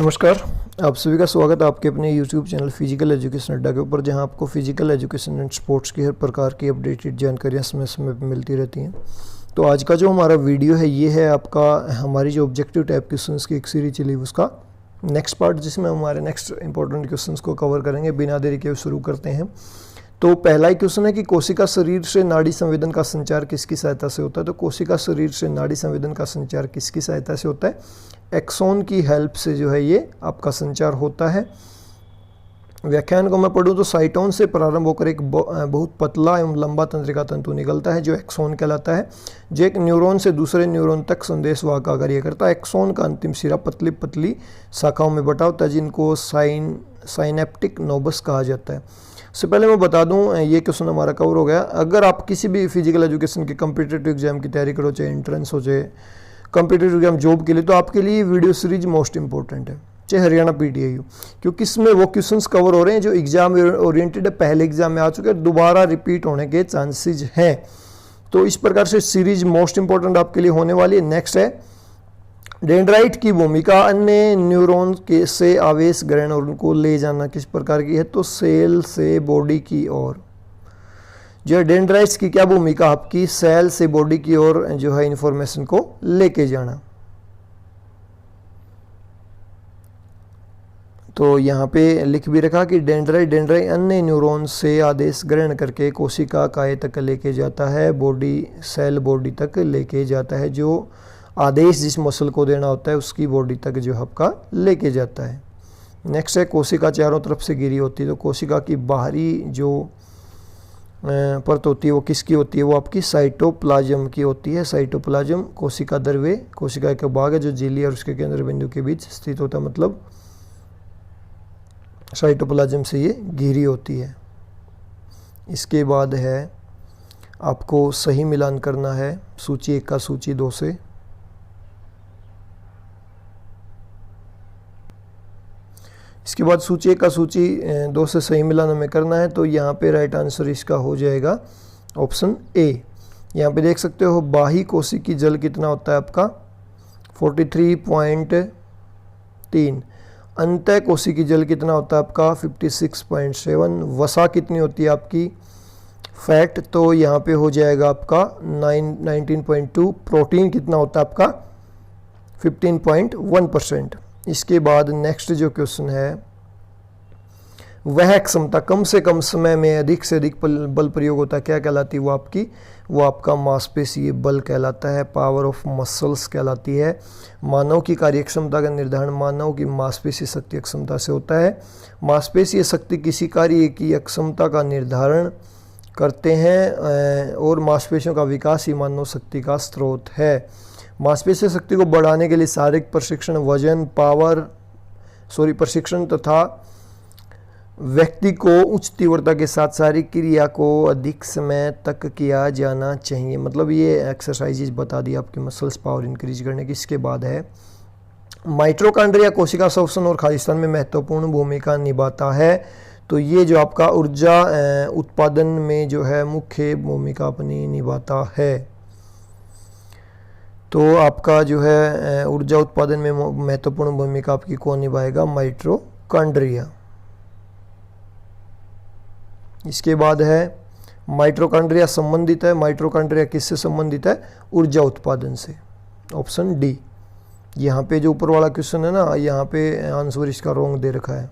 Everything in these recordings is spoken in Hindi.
नमस्कार, आप सभी का स्वागत है आपके अपने YouTube चैनल फिजिकल एजुकेशन अड्डा के ऊपर, जहां आपको फिजिकल एजुकेशन एंड स्पोर्ट्स की हर प्रकार की अपडेटेड जानकारियां समय समय पर मिलती रहती हैं। तो आज का जो हमारा वीडियो है ये है आपका हमारी जो ऑब्जेक्टिव टाइप क्वेश्चंस की एक सीरीज चली उसका नेक्स्ट पार्ट, जिसमें हमारे नेक्स्ट इंपॉर्टेंट क्वेश्चंस को कवर करेंगे। बिना देरी के शुरू करते हैं। तो पहला ही क्वेश्चन है कि कोशिका शरीर से नाड़ी संवेदन का संचार किसकी सहायता से होता है। तो कोशिका शरीर से नाड़ी संवेदन का संचार किसकी सहायता से होता है? एक्सॉन की हेल्प से जो है ये आपका संचार होता है। व्याख्यान को मैं पढ़ूं तो साइटोन से प्रारंभ होकर एक बहुत पतला एवं लंबा तंत्रिका तंतु निकलता है जो एक्सॉन कहलाता है, जो एक न्यूरॉन से दूसरे न्यूरॉन तक संदेशवाहक का कार्य करता है। एक्सॉन का अंतिम सिरा पतली पतली शाखाओं में बटा होता है जिनको साइनेप्टिक नोबस कहा जाता है। उससे पहले मैं बता दूं, ये क्वेश्चन हमारा कवर हो गया। अगर आप किसी भी फिजिकल एजुकेशन के कॉम्पिटिटिव एग्जाम की तैयारी करो, चाहे एंट्रेंस हो चाहे कॉम्पिटिटिव एग्जाम जॉब के लिए, तो आपके लिए वीडियो सीरीज मोस्ट इंपॉर्टेंट है, चाहे हरियाणा पीटीआई हो, क्योंकि इसमें वो क्वेश्चंस कवर हो रहे हैं जो एग्जाम ओरिएंटेड है, पहले एग्जाम में आ चुके हैं, दोबारा रिपीट होने के चांसेस हैं। तो इस प्रकार से सीरीज मोस्ट इंपॉर्टेंट आपके लिए होने वाली है। नेक्स्ट है डेंड्राइट की भूमिका अन्य न्यूरॉन के से आवेश ग्रहण और उनको ले जाना किस प्रकार की है? तो सेल से बॉडी की ओर। जो है डेंड्राइट्स की क्या भूमिका आपकी? सेल से बॉडी की ओर जो है इंफॉर्मेशन को लेके जाना। तो यहाँ पे लिख भी रखा कि डेंड्राइट अन्य न्यूरॉन से आदेश ग्रहण करके कोशिका काय तक लेके जाता है, बॉडी सेल बॉडी तक लेके जाता है। जो आदेश जिस मसल को देना होता है उसकी बॉडी तक जो आपका लेके जाता है। नेक्स्ट है कोशिका चारों तरफ से घिरी होती है। तो कोशिका की बाहरी जो परत होती है वो किसकी होती है? वो आपकी साइटोप्लाज्म की होती है। साइटोप्लाज्म कोशिका द्रव्य, कोशिका का भाग है जो झिल्ली और उसके केंद्र बिंदु के बीच स्थित होता है, मतलब साइटोप्लाज्म से ये घिरी होती है। इसके बाद है आपको सही मिलान करना है सूची 1 का सूची 2 से। इसके बाद सूची 1 का सूची 2 से सही मिलान हमें करना है। तो यहाँ पे राइट आंसर इसका हो जाएगा ऑप्शन ए। यहाँ पे देख सकते हो बाही कोशिकी जल कितना होता है आपका? 43.3। अंतः कोशिकी जल कितना होता है आपका? 56.7। वसा कितनी होती है आपकी? फैट तो यहाँ पे हो जाएगा आपका 19.2। प्रोटीन कितना होता है आपका? 15.1%। इसके बाद नेक्स्ट जो क्वेश्चन है वह क्षमता कम से कम समय में अधिक से अधिक बल प्रयोग होता है, क्या कहलाती है? वो आपकी आपका मांसपेशीय बल कहलाता है, पावर ऑफ मसल्स कहलाती है। मानव की कार्यक्षमता का निर्धारण मानव की मांसपेशीय शक्ति क्षमता से होता है। मांसपेशीय शक्ति किसी कार्य की अक्षमता का निर्धारण करते हैं और मांसपेशियों का विकास ही मानव शक्ति का स्रोत है। मांसपेशीय शक्ति को बढ़ाने के लिए शारीरिक प्रशिक्षण, वजन, प्रशिक्षण तथा व्यक्ति को उच्च तीव्रता के साथ शारीरिक क्रिया को अधिक समय तक किया जाना चाहिए। मतलब ये एक्सरसाइजेज बता दी आपकी मसल्स पावर इंक्रीज करने की। इसके बाद है माइटोकॉन्ड्रिया कोशिका श्वसन और खालिस्तान में महत्वपूर्ण भूमिका निभाता है। तो ये जो आपका ऊर्जा उत्पादन में जो है मुख्य भूमिका अपनी निभाता है। तो आपका जो है ऊर्जा उत्पादन में महत्वपूर्ण भूमिका आपकी कौन निभाएगा? माइटोकॉन्ड्रिया। इसके बाद है माइटोकॉन्ड्रिया संबंधित है। माइटोकॉन्ड्रिया किससे संबंधित है? ऊर्जा उत्पादन से। Option D. यहाँ पे जो ऊपर वाला क्वेश्चन है ना, यहाँ पे आंसर इसका रॉन्ग दे रखा है।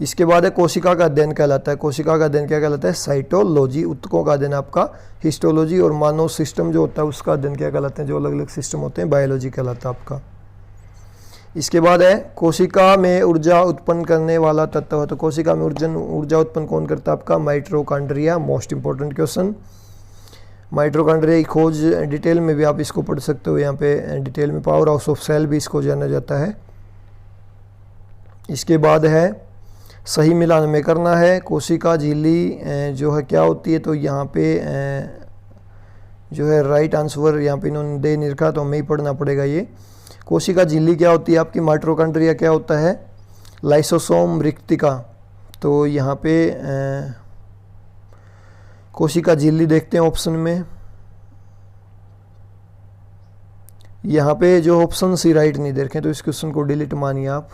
इसके बाद है कोशिका का अध्ययन कहलाता है। कोशिका का अध्ययन क्या कहलाता है? साइटोलॉजी। ऊतकों का अध्ययन आपका हिस्टोलॉजी। और मानव सिस्टम जो होता है उसका अध्ययन क्या कहलाते हैं? जो अलग अलग सिस्टम होते हैं बायोलॉजी कहलाता है आपका। इसके बाद है कोशिका में ऊर्जा उत्पन्न करने वाला तत्व है। तो कोशिका में ऊर्जा उत्पन्न कौन करता है आपका? Mitochondria. Most important question. Mitochondria की खोज डिटेल में भी आप इसको पढ़ सकते हो। यहाँ पे डिटेल में पावर हाउस ऑफ सेल भी इसको जाना जाता है। इसके बाद है सही मिलान में करना है। कोशिका झिल्ली जो है क्या होती है? तो यहाँ पे जो है राइट आंसर यहाँ पे इन्होंने दे नहीं रखा, तो हमें ही पढ़ना पड़ेगा ये। कोशिका झिल्ली क्या होती है आपकी? माइटोकॉन्ड्रिया क्या होता है? लाइसोसोम रिक्तिका। तो यहाँ पे कोशिका झिल्ली देखते हैं ऑप्शन में। यहाँ पे जो ऑप्शन सी राइट नहीं दे रखे तो इस क्वेश्चन को डिलीट मानिए आप।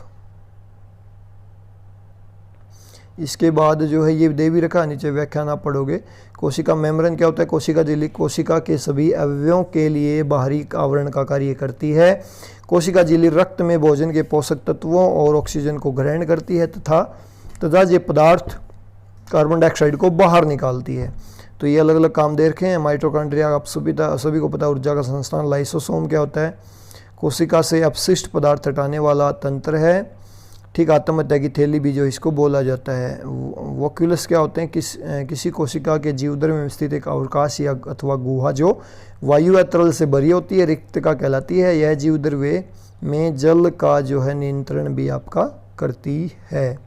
इसके बाद जो है ये दे भी रखा, नीचे व्याख्यान आप पढ़ोगे। कोशिका मेम्ब्रेन क्या होता है? कोशिका झिल्ली कोशिका के सभी अवयवों के लिए बाहरी आवरण का कार्य करती है। कोशिका झिल्ली रक्त में भोजन के पोषक तत्वों और ऑक्सीजन को ग्रहण करती है तथा ये पदार्थ कार्बन डाइऑक्साइड को बाहर निकालती है। तो ये अलग अलग काम दे रखे हैं। माइटोकॉन्ड्रिया आप सभी को पता, ऊर्जा का संस्थान। लाइसोसोम क्या होता है? कोशिका से अपशिष्ट पदार्थ हटाने वाला तंत्र है। ठीक, आत्महत्या की थैली भी जो इसको बोला जाता है। वोक्यूलस क्या होते हैं? किसी कोशिका के जीवोदर में स्थित एक अवकाश या अथवा गुहा जो वायु या तरल से भरी होती है, रिक्तका कहलाती है। यह जीवोदर में जल का जो है नियंत्रण भी आपका करती है।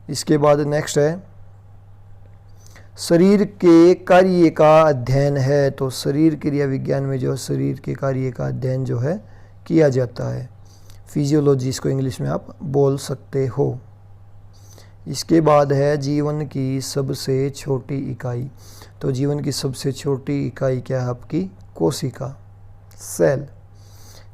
इसके बाद नेक्स्ट है शरीर के कार्य का अध्ययन है। तो शरीर क्रिया विज्ञान में जो शरीर के कार्य का अध्ययन जो है किया जाता है, फिजियोलॉजी इसको इंग्लिश में आप बोल सकते हो। इसके बाद है जीवन की सबसे छोटी इकाई। तो जीवन की सबसे छोटी इकाई क्या है? आपकी कोशिका, सेल।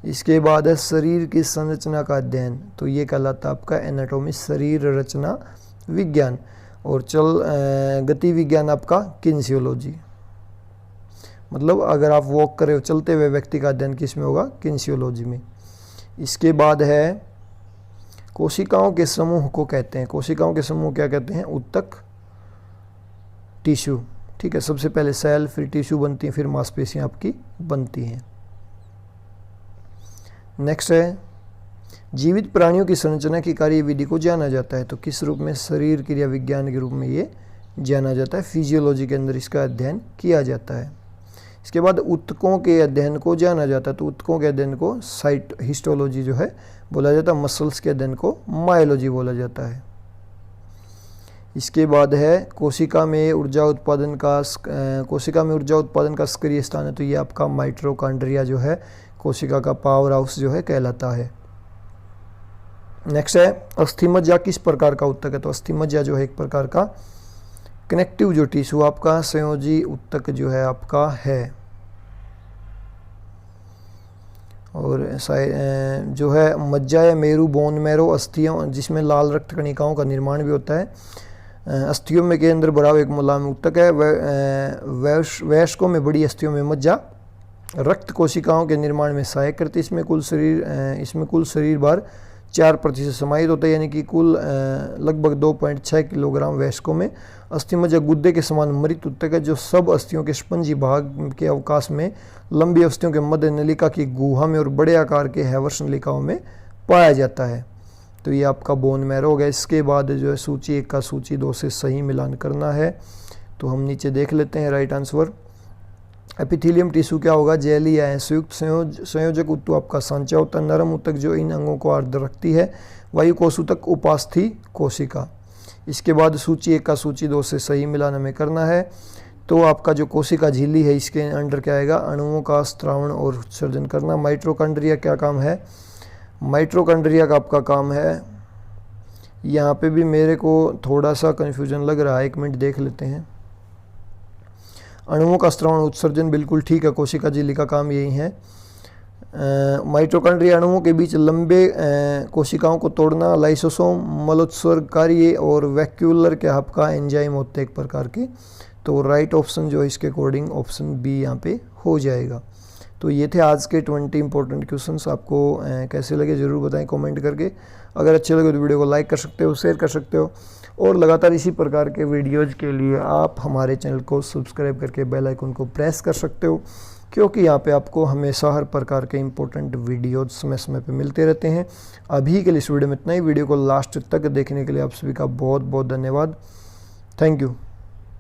इसके बाद है शरीर की संरचना का अध्ययन। तो ये कहलाता है आपका एनाटॉमी, शरीर रचना विज्ञान। और गति विज्ञान आपका किनेसियोलॉजी। मतलब अगर आप वॉक कर रहे हो, चलते हुए व्यक्ति का अध्ययन किस में होगा? किनेसियोलॉजी में। इसके बाद है कोशिकाओं के समूह को कहते हैं। कोशिकाओं के समूह क्या कहते हैं? ऊतक, टिश्यू। ठीक है, सबसे पहले सेल, फिर टिश्यू बनती हैं, फिर मांसपेशियां आपकी बनती हैं। नेक्स्ट है जीवित प्राणियों की संरचना की कार्यविधि को जाना जाता है। तो किस रूप में? शरीर क्रिया विज्ञान के रूप में ये जाना जाता है। फिजियोलॉजी के अंदर इसका अध्ययन किया जाता है। इसके बाद ऊतकों के अध्ययन को जाना जाता है। तो ऊतकों के अध्ययन को हिस्टोलॉजी जो है बोला जाता है। मसल्स के अध्ययन को मायोलॉजी बोला जाता है। इसके बाद है कोशिका में ऊर्जा उत्पादन का सक्रिय स्थान है। तो ये आपका माइटोकॉन्ड्रिया जो है कोशिका का पावर हाउस जो है कहलाता है। नेक्स्ट है अस्थिमज्जा किस प्रकार का ऊतक है? तो अस्थिमज्जा जो है एक प्रकार का कनेक्टिव जो टिश्यू आपका संयोजी ऊतक जो है आपका है। और जो है मज्जा या मेरू, बोन मैरो, अस्थियों जिसमें लाल रक्त कणिकाओं का निर्माण भी होता है। अस्थियों में के अंदर भरा एक मुलायम ऊतक है। वयस्कों में बड़ी अस्थियों में मज्जा रक्त कोशिकाओं के निर्माण में सहायक करती है। इसमें कुल शरीर भार 4% समाहित होता है, यानी कि कुल लगभग 2.6 किलोग्राम वयस्कों में। अस्थिमज्जा गुद्दे के समान मृत ऊतक है जो सब अस्थियों के स्पंजी भाग के अवकाश में, लंबी अस्थियों के मध्य नलिका की गुहा में और बड़े आकार के हैवर्स नलिकाओं में पाया जाता है। तो ये आपका बोन मैरो हो गया। इसके बाद जो है सूची 1 का सूची 2 से सही मिलान करना है। तो हम नीचे देख लेते हैं राइट आंसर। एपिथेलियम टिश्यू क्या होगा? जेली या संयुक्त संयोजक ऊतक आपका सांचा होता है। नरम ऊतक जो इन अंगों को आर्द्र रखती है। वायु कोश ऊतक उपास्थि कोशिका। इसके बाद सूची 1 का सूची 2 से सही मिलान हमें करना है। तो आपका जो कोशिका झिल्ली है इसके अंडर क्या आएगा? अणुओं का स्त्रावण और उत्सर्जन करना। माइटोकॉन्ड्रिया क्या काम है? माइटोकॉन्ड्रिया का आपका काम है, यहाँ पे भी मेरे को थोड़ा सा कन्फ्यूजन लग रहा है, 1 मिनट देख लेते हैं। अणुओं का स्त्रावण उत्सर्जन बिल्कुल ठीक है, कोशिका झिल्ली का काम यही है। माइटोकॉन्ड्रिया अणुओं के बीच लंबे कोशिकाओं को तोड़ना। लाइसोसोम मलोत्सर्ग कार्य और वैक्यूलर के आपका एंजाइम होते हैं एक प्रकार के। तो राइट ऑप्शन जो है इसके अकॉर्डिंग ऑप्शन बी यहाँ पे हो जाएगा। तो ये थे आज के 20 इंपॉर्टेंट क्वेश्चंस। आपको कैसे लगे ज़रूर बताएं कमेंट करके। अगर अच्छे लगे तो वीडियो को लाइक कर सकते हो, शेयर कर सकते हो, और लगातार इसी प्रकार के वीडियोज़ के लिए आप हमारे चैनल को सब्सक्राइब करके बेल आइकन को प्रेस कर सकते हो, क्योंकि यहाँ पे आपको हमेशा हर प्रकार के इंपॉर्टेंट वीडियोज समय समय पे मिलते रहते हैं। अभी के लिए इस वीडियो में इतना ही। वीडियो को लास्ट तक देखने के लिए आप सभी का बहुत बहुत धन्यवाद। Thank you.